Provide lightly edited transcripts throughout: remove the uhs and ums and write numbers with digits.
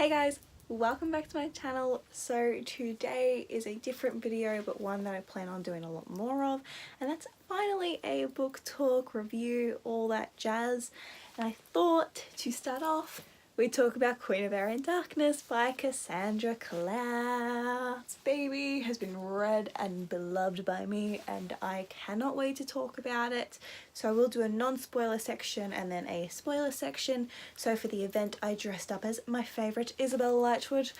Hey guys, welcome back to my channel. So today is a different video, but one that I plan on doing a lot more of, and that's finally a book talk, review, all that jazz. And I thought to start off, we'd talk about Queen of Air and Darkness by Cassandra Clare. This baby has been read and beloved by me, and I cannot wait to talk about it. So I will do a non-spoiler section and then a spoiler section. So for the event, I dressed up as my favourite Isabella Lightwood,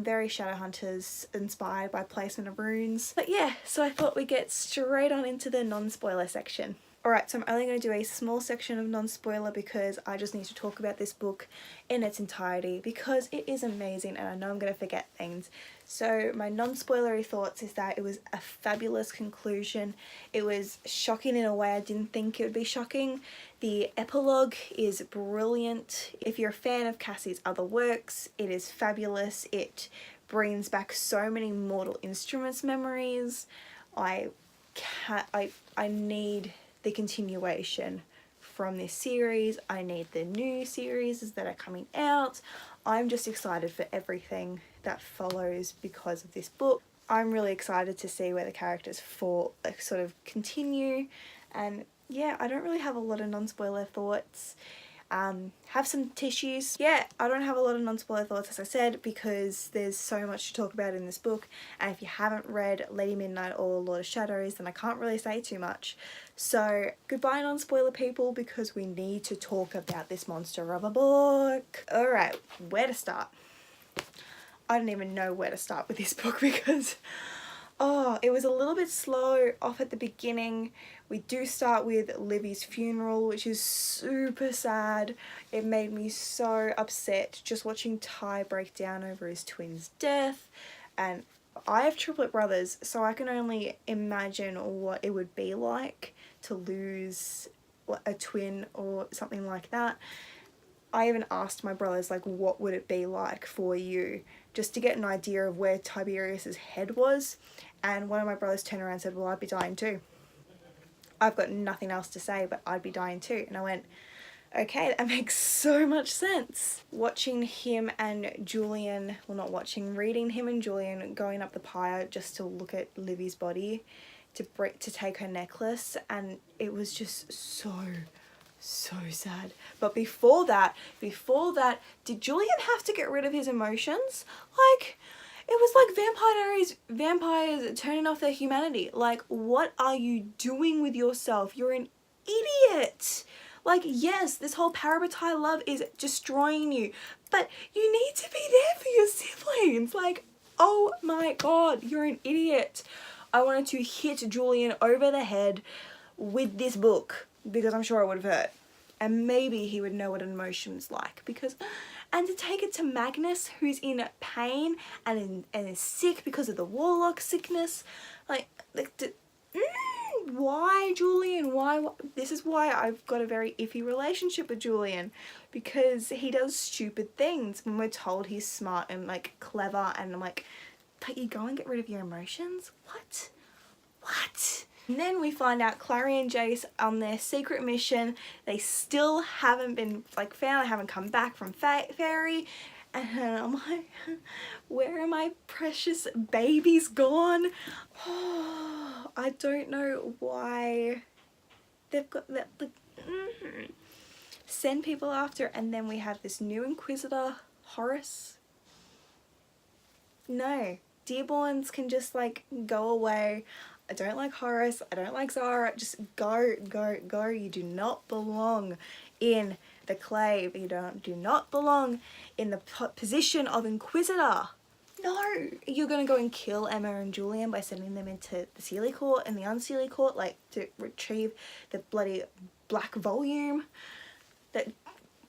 very Shadowhunters inspired by placement of runes. But yeah, so I thought we'd get straight on into the non-spoiler section. Alright, so I'm only going to do a small section of non-spoiler because I just need to talk about this book in its entirety because it is amazing and I know I'm going to forget things. So my non-spoilery thoughts is that it was a fabulous conclusion. It was shocking in a way I didn't think it would be shocking. The epilogue is brilliant. If you're a fan of Cassie's other works, it is fabulous. It brings back so many Mortal Instruments memories. I need the continuation from this series. I need the new series that are coming out. I'm just excited for everything that follows because of this book. I'm really excited to see where the characters sort of continue, and yeah, I don't really have a lot of non-spoiler thoughts. Have some tissues. Yeah, I don't have a lot of non-spoiler thoughts, as I said, because there's so much to talk about in this book, and if you haven't read Lady Midnight or Lord of Shadows, then I can't really say too much. So goodbye non-spoiler people, because we need to talk about this monster of a book. Alright, where to start? I don't even know where to start with this book because it was a little bit slow off at the beginning. We do start with Livy's funeral, which is super sad. It made me so upset just watching Ty break down over his twin's death. And I have triplet brothers, so I can only imagine what it would be like to lose a twin or something like that. I even asked my brothers, like, what would it be like for you, just to get an idea of where Tiberius's head was. And one of my brothers turned around and said, well, I'd be dying too. I've got nothing else to say, but I'd be dying too. And I went, okay, that makes so much sense. Watching him and Julian, well, not watching, reading him and Julian going up the pyre just to look at Livy's body to take her necklace, and it was just so sad. But before that, did Julian have to get rid of his emotions? Like, it was like vampires turning off their humanity. Like, what are you doing with yourself? You're an idiot. Like, yes, this whole parabatai love is destroying you, but you need to be there for your siblings. Like, oh my god, you're an idiot. I wanted to hit Julian over the head with this book because I'm sure it would have hurt. And maybe he would know what an emotion is like, and to take it to Magnus, who's in pain and is sick because of the warlock sickness, why Julian? Why? This is why I've got a very iffy relationship with Julian, because he does stupid things when we're told he's smart and like clever, and I'm like, but you go and get rid of your emotions? What? And then we find out Clary and Jace on their secret mission. They still haven't been found. They haven't come back from Fairy. And I'm like, where are my precious babies gone? Oh, I don't know why they've got that. Send people after, and then we have this new Inquisitor, Horace. No, Dearborns can just go away. I don't like Horace, I don't like Zara, just go. You do not belong in the Clave. You do not belong in the position of Inquisitor. No, you're gonna go and kill Emma and Julian by sending them into the Sealy Court and the Unsealy Court, to retrieve the bloody black volume that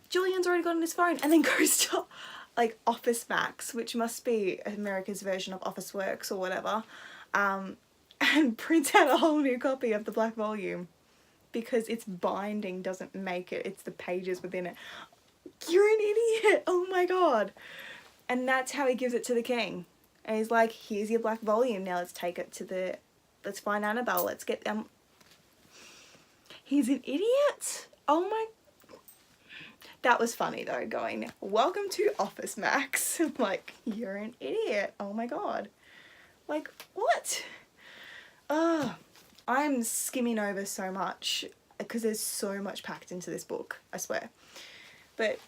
Julian's already got on his phone, and then goes to Office Max, which must be America's version of Office Works or whatever, and prints out a whole new copy of the black volume because its binding doesn't make it, it's the pages within it. You're an idiot, oh my god. And that's how he gives it to the king. And he's like, here's your black volume, now let's take it let's find Annabelle, let's get them. He's an idiot. Oh my, That was funny though, going, welcome to Office Max. I'm like, you're an idiot. Oh my god. Like, what? I'm skimming over so much because there's so much packed into this book, I swear. But,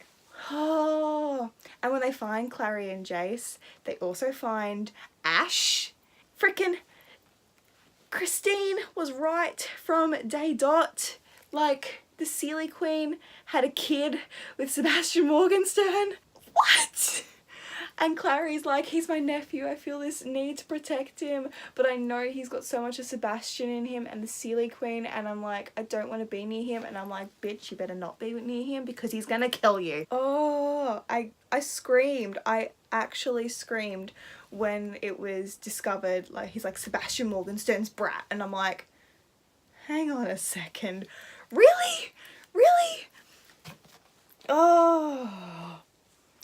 and when they find Clary and Jace, they also find Ash. Frickin' Christine was right from day dot. Like, the Sealy Queen had a kid with Sebastian Morgenstern. What? And Clary's like, he's my nephew, I feel this need to protect him, but I know he's got so much of Sebastian in him and the Sealy Queen, and I'm like, I don't want to be near him, and I'm like, bitch, you better not be near him because he's gonna kill you. Oh, I screamed. I actually screamed when it was discovered, like, he's like Sebastian Morgenstern's brat, and I'm like, hang on a second. Really? Really? Oh,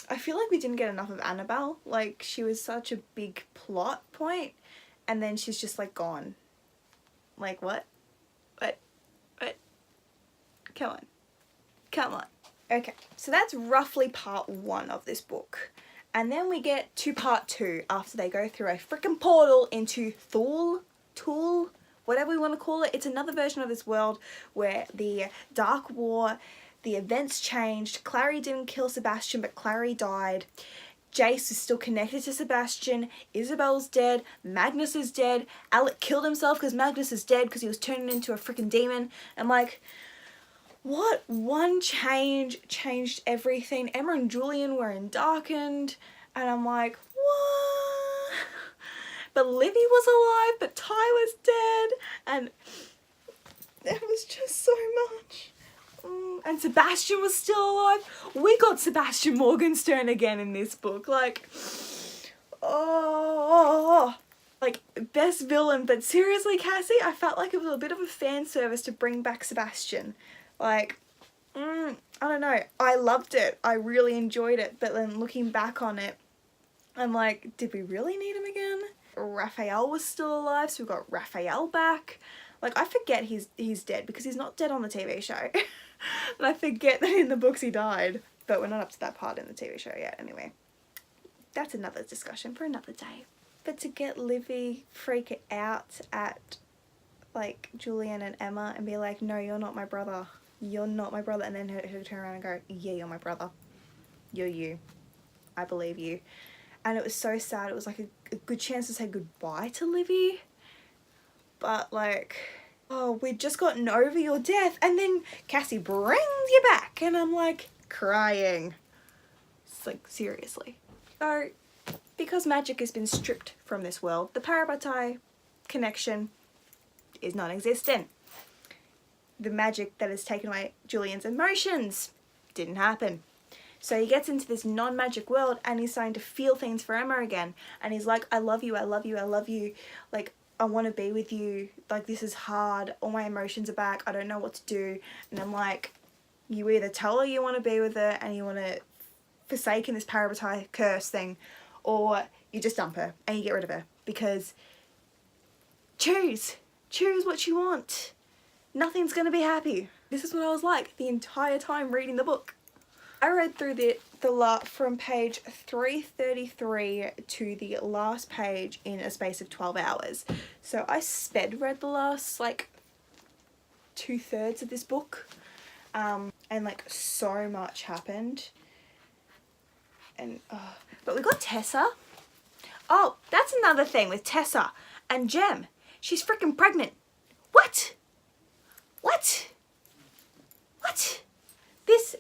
I feel like we didn't get enough of Annabelle. Like, she was such a big plot point, and then she's just like gone. Like, what? What? Come on. Come on. Okay, so that's roughly part 1 of this book. And then we get to part 2 after they go through a freaking portal into Thule, whatever we want to call it. It's another version of this world where the Dark War, the events changed. Clary didn't kill Sebastian, but Clary died. Jace is still connected to Sebastian. Isabel's dead. Magnus is dead. Alec killed himself because Magnus is dead because he was turning into a freaking demon. I'm like, what? One change changed everything. Emma and Julian were in Darkened, and I'm like, what? But Livy was alive, but Ty was dead, and there was just so much. And Sebastian was still alive. We got Sebastian Morgenstern again in this book. Like, oh, like, best villain. But seriously, Cassie, I felt like it was a bit of a fan service to bring back Sebastian. Like, I don't know. I loved it. I really enjoyed it. But then looking back on it, I'm like, did we really need him again? Raphael was still alive, so we got Raphael back. Like, I forget he's dead because he's not dead on the TV show. And I forget that in the books he died. But we're not up to that part in the TV show yet anyway. That's another discussion for another day. But to get Livy freak out at, like, Julian and Emma and be like, no, you're not my brother. You're not my brother. And then her turn around and go, yeah, you're my brother. You're you. I believe you. And it was so sad. It was like a good chance to say goodbye to Livy. But, like, oh, we'd just gotten over your death, and then Cassie brings you back, and I'm like crying. It's like, seriously. So, because magic has been stripped from this world, the Parabatai connection is non-existent. The magic that has taken away Julian's emotions didn't happen. So he gets into this non-magic world, and he's starting to feel things for Emma again, and he's like, I love you, I love you, I love you, like, I want to be with you, like, this is hard, all my emotions are back, I don't know what to do. And I'm like, you either tell her you want to be with her and you want to forsake in this Parabatai curse thing, or you just dump her and you get rid of her, because choose what you want. Nothing's going to be happy. This is what I was like the entire time reading the book. I read through the lot from page 333 to the last page in a space of 12 hours. So I sped read the last, like, 2/3 of this book. And, like, so much happened. And, but we got Tessa. Oh, that's another thing with Tessa and Jem. She's freaking pregnant. What? What? What? This,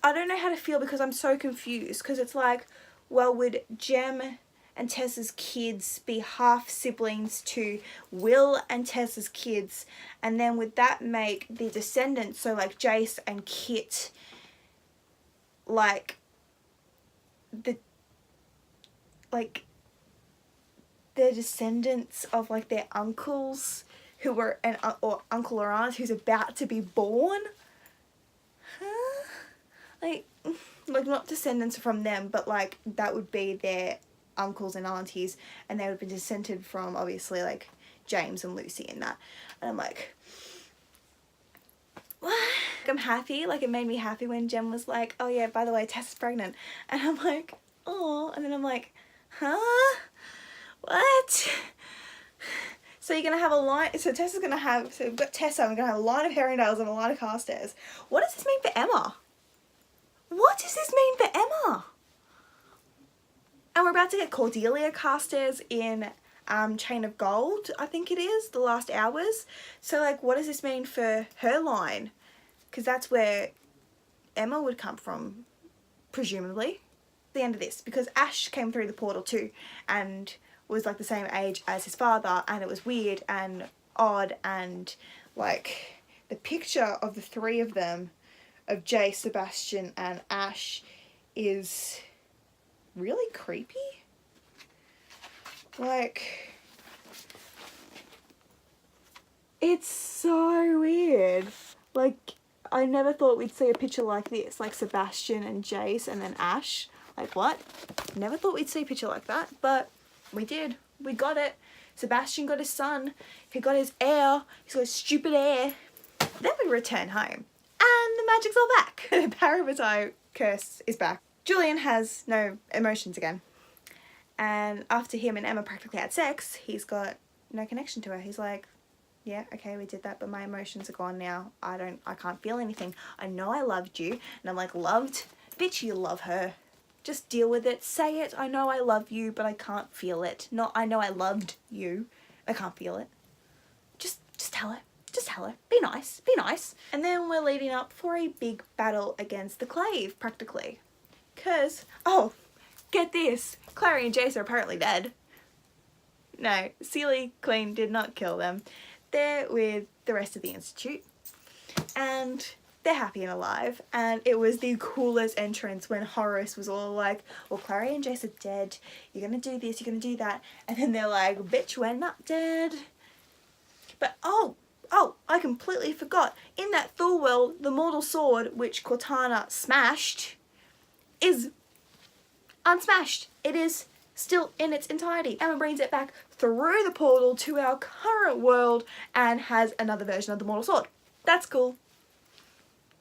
I don't know how to feel because I'm so confused, because it's like, well, would Jem and Tessa's kids be half siblings to Will and Tessa's kids, and then would that make the descendants, so like Jace and Kit, like the, like they're descendants of like their uncles who were or uncle or aunt who's about to be born? Huh? Like not descendants from them, but like that would be their uncles and aunties, and they would be descended from obviously like James and Lucy and that. And I'm like, what? I'm happy, like it made me happy when Jem was like, oh yeah, by the way, Tess is pregnant. And I'm like, oh, and then I'm like, huh? What? So you're going to have a line, so Tessa's going to have, so we've got Tessa, we're going to have a line of Herringdales and a line of Carstairs. What does this mean for Emma? What does this mean for Emma? And we're about to get Cordelia Carstairs in Chain of Gold, I think it is, The Last Hours. So like, what does this mean for her line? Because that's where Emma would come from, presumably. The end of this, because Ash came through the portal too and was like the same age as his father, and it was weird and odd, and like the picture of the three of them, of Jay, Sebastian and Ash, is really creepy. Like, it's so weird. Like, I never thought we'd see a picture like this, like Sebastian and Jace and then Ash. Like, what? Never thought we'd see a picture like that, but we did. We got it. Sebastian got his son. He got his heir. He's got his stupid heir. Then we return home, and the magic's all back. The Parabatai curse is back. Julian has no emotions again. And after him and Emma practically had sex, he's got no connection to her. He's like, yeah, okay, we did that, but my emotions are gone now. I can't feel anything. I know I loved you. And I'm like, loved? Bitch, you love her. Just deal with it. Say it. I know I love you, but I can't feel it. Not, I know I loved you. I can't feel it. Just tell her. Just tell her. Be nice. Be nice. And then we're leading up for a big battle against the Clave, practically. Because, oh, get this. Clary and Jace are apparently dead. No, Sealy Queen did not kill them. They're with the rest of the Institute. And they're happy and alive. And it was the coolest entrance when Horace was all like, well, Clary and Jace are dead. You're going to do this, you're going to do that. And then they're like, bitch, we're not dead. But, oh, I completely forgot. In that Thor world, the mortal sword, which Cortana smashed, is unsmashed. It is still in its entirety. Emma brings it back through the portal to our current world and has another version of the mortal sword. That's cool.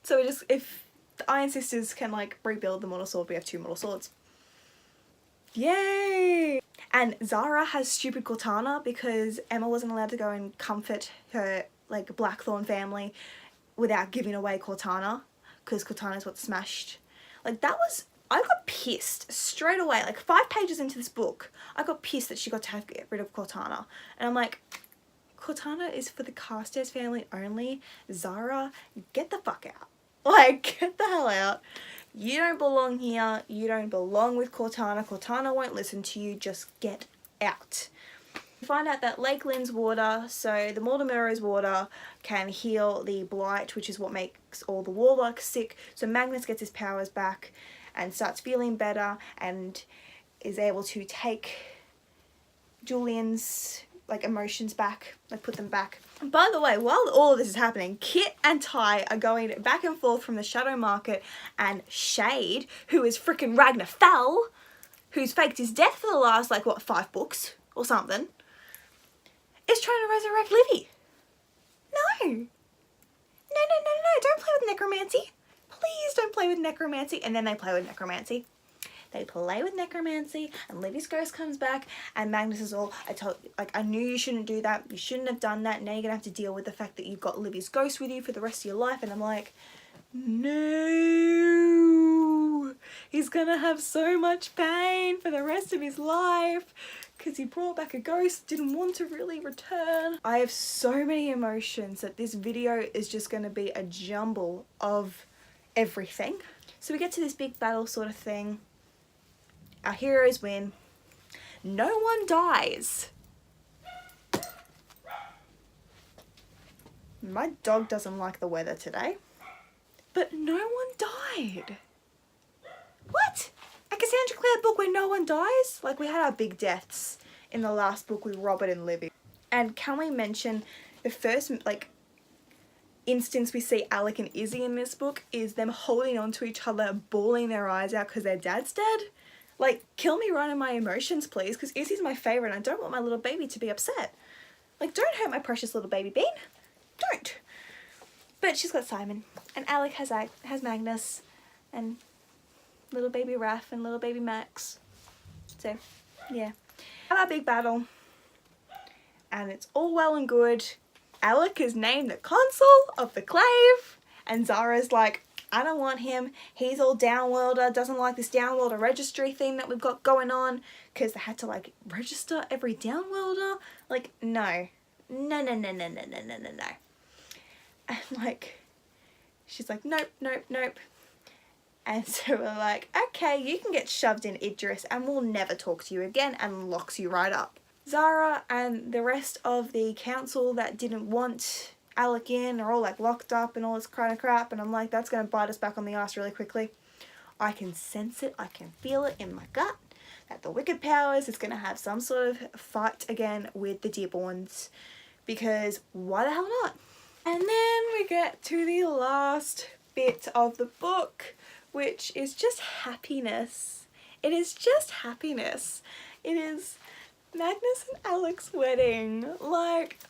So we just, if the Iron Sisters can like rebuild the mortal sword, we have two mortal swords. Yay! And Zara has stupid Cortana because Emma wasn't allowed to go and comfort her like Blackthorn family without giving away Cortana, because Cortana's what smashed. Like, that was, I got pissed straight away. Like 5 pages into this book, I got pissed that she got to get rid of Cortana. And I'm like, Cortana is for the Carstairs family only. Zara, get the fuck out. Like, get the hell out. You don't belong here. You don't belong with Cortana. Cortana won't listen to you. Just get out. We find out that Lake Lynn's water, so the Mortimer's water, can heal the blight, which is what makes all the warlocks sick. So Magnus gets his powers back and starts feeling better and is able to take Julian's like emotions back, like put them back. And by the way, while all of this is happening, Kit and Ty are going back and forth from the Shadow Market, and Shade, who is frickin' Ragnar Fell, who's faked his death for the last like what 5 books or something, is trying to resurrect Livy. No, don't play with necromancy. Please don't play with necromancy. And then they play with necromancy. They play with necromancy, and Livy's ghost comes back, and Magnus is all, I knew you shouldn't do that. You shouldn't have done that. Now you're gonna have to deal with the fact that you've got Livy's ghost with you for the rest of your life. And I'm like, no, he's gonna have so much pain for the rest of his life because he brought back a ghost, didn't want to really return. I have so many emotions that this video is just gonna be a jumble of everything. So we get to this big battle sort of thing. Our heroes win. No one dies. My dog doesn't like the weather today. But no one died. What? A Cassandra Clare book where no one dies? Like, we had our big deaths in the last book with Robert and Livy. And can we mention the first, like, instance we see Alec and Izzy in this book is them holding on to each other, bawling their eyes out because their dad's dead? Like, kill me right in my emotions, please, because Izzy's my favourite and I don't want my little baby to be upset. Like, don't hurt my precious little baby bean. Don't. But she's got Simon, and Alec has Magnus, and little baby Raph and little baby Max. So yeah, have our big battle, and it's all well and good. Alec is named the consul of the Clave, and Zara's like, I don't want him. He's all downworlder, doesn't like this downworlder registry thing that we've got going on, because they had to like register every downworlder. Like, no. No. And like, she's like, nope. And so we're like, okay, you can get shoved in Idris and we'll never talk to you again, and locks you right up. Zara and the rest of the council that didn't want Alec in are all like locked up and all this kind of crap, and I'm like, that's going to bite us back on the ass really quickly. I can sense it, I can feel it in my gut that the Wicked Powers is going to have some sort of fight again with the Dearborns, because why the hell not? And then we get to the last bit of the book, which is just happiness. It is just happiness. It is Magnus and Alec's wedding. Like,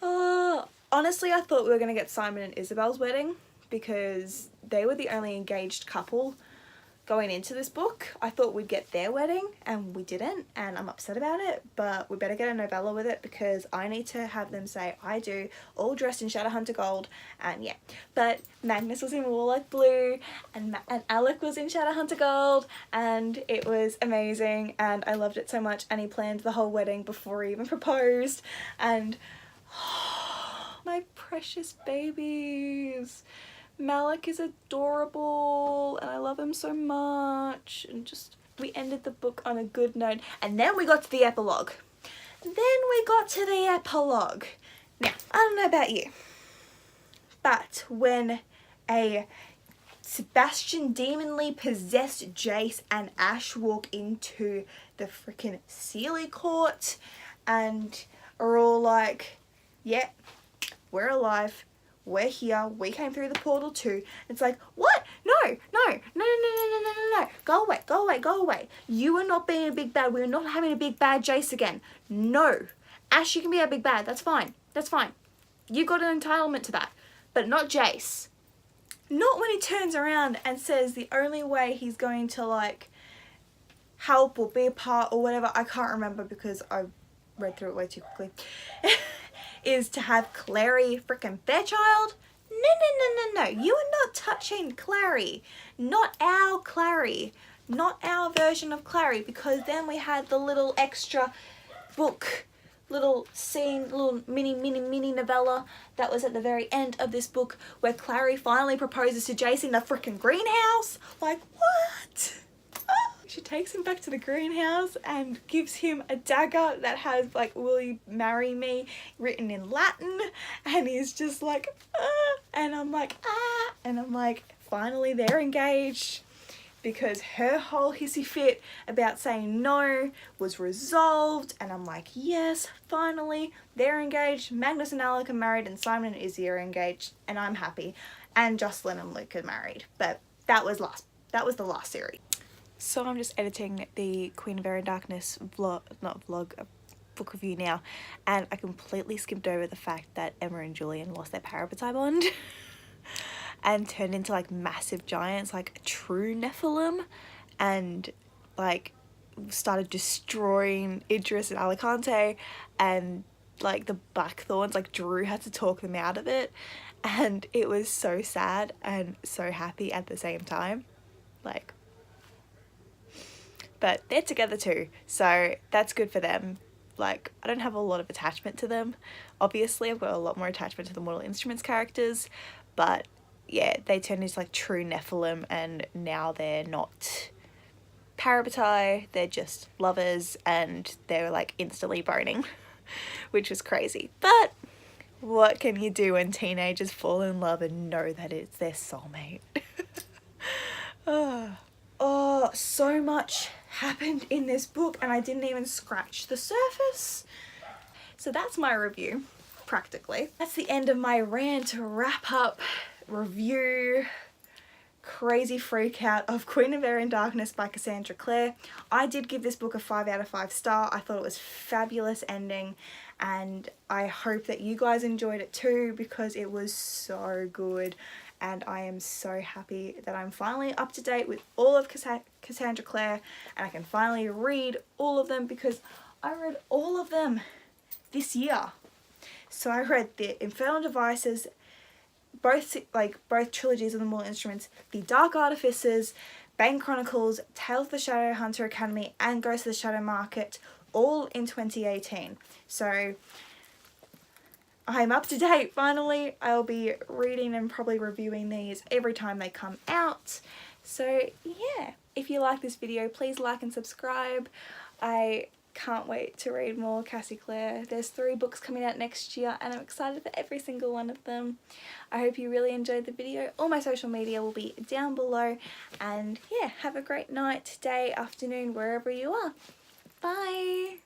honestly, I thought we were going to get Simon and Isabel's wedding, because they were the only engaged couple going into this book. I thought we'd get their wedding, and we didn't, and I'm upset about it, but we better get a novella with it, because I need to have them say I do, all dressed in Shadowhunter gold, and yeah. But Magnus was in Warlock blue, and Alec was in Shadowhunter gold, and it was amazing, and I loved it so much, and he planned the whole wedding before he even proposed, and my precious babies. Malik is adorable, and I love him so much, and just, we ended the book on a good note, and then we got to the epilogue. Now, I don't know about you, but when a Sebastian demonly possessed Jace and Ash walk into the freaking Sealy court and are all like, yeah, we're alive, we're here, we came through the portal too. It's like, what? No. Go away. You are not being a big bad. We're not having a big bad Jace again. No. Ash, you can be a big bad. That's fine. You got an entitlement to that. But not Jace. Not when he turns around and says the only way he's going to like help or be a part or whatever, I can't remember because I read through it way too quickly, is to have Clary frickin' Fairchild. No. You are not touching Clary. Not our Clary. Not our version of Clary, because then we had the little extra book, little scene, little mini novella that was at the very end of this book where Clary finally proposes to Jace in the frickin' greenhouse. Like, what? She takes him back to the greenhouse and gives him a dagger that has like, will you marry me, written in Latin, and he's just like, and I'm like, and I'm like, finally they're engaged, because her whole hissy fit about saying no was resolved, and I'm like, yes, finally they're engaged. Magnus and Alec are married, and Simon and Izzy are engaged, and I'm happy, and Jocelyn and Luke are married. But that was the last series. So I'm just editing the Queen of Air and Darkness book review now, and I completely skipped over the fact that Emma and Julian lost their parabetite bond and turned into like massive giants, like true Nephilim, and like started destroying Idris and Alicante, and like the Blackthorns, like Drew had to talk them out of it, and it was so sad and so happy at the same time. Like, but they're together too, so that's good for them. Like, I don't have a lot of attachment to them. Obviously, I've got a lot more attachment to the Mortal Instruments characters, but yeah, they turned into like true Nephilim, and now they're not parabetite, they're just lovers, and they're like instantly boning, which was crazy. But what can you do when teenagers fall in love and know that it's their soulmate? Oh, so much happened in this book, and I didn't even scratch the surface. So that's my review, practically. That's the end of my rant, wrap up, review, crazy freak out of Queen of Air and Darkness by Cassandra Clare. I did give this book a 5 out of 5 star. I thought it was a fabulous ending, and I hope that you guys enjoyed it too, because it was so good. And I am so happy that I'm finally up to date with all of Cassandra Clare, and I can finally read all of them, because I read all of them this year. So I read the Infernal Devices, both trilogies of the Mortal Instruments, The Dark Artificers, Bane Chronicles, Tales of the Shadowhunter Academy, and Ghost of the Shadow Market, all in 2018. So I'm up to date finally. I'll be reading and probably reviewing these every time they come out. So yeah, if you like this video, please like and subscribe. I can't wait to read more Cassie Clare. There's 3 books coming out next year, and I'm excited for every single one of them. I hope you really enjoyed the video. All my social media will be down below, and yeah, have a great night, day, afternoon, wherever you are. Bye!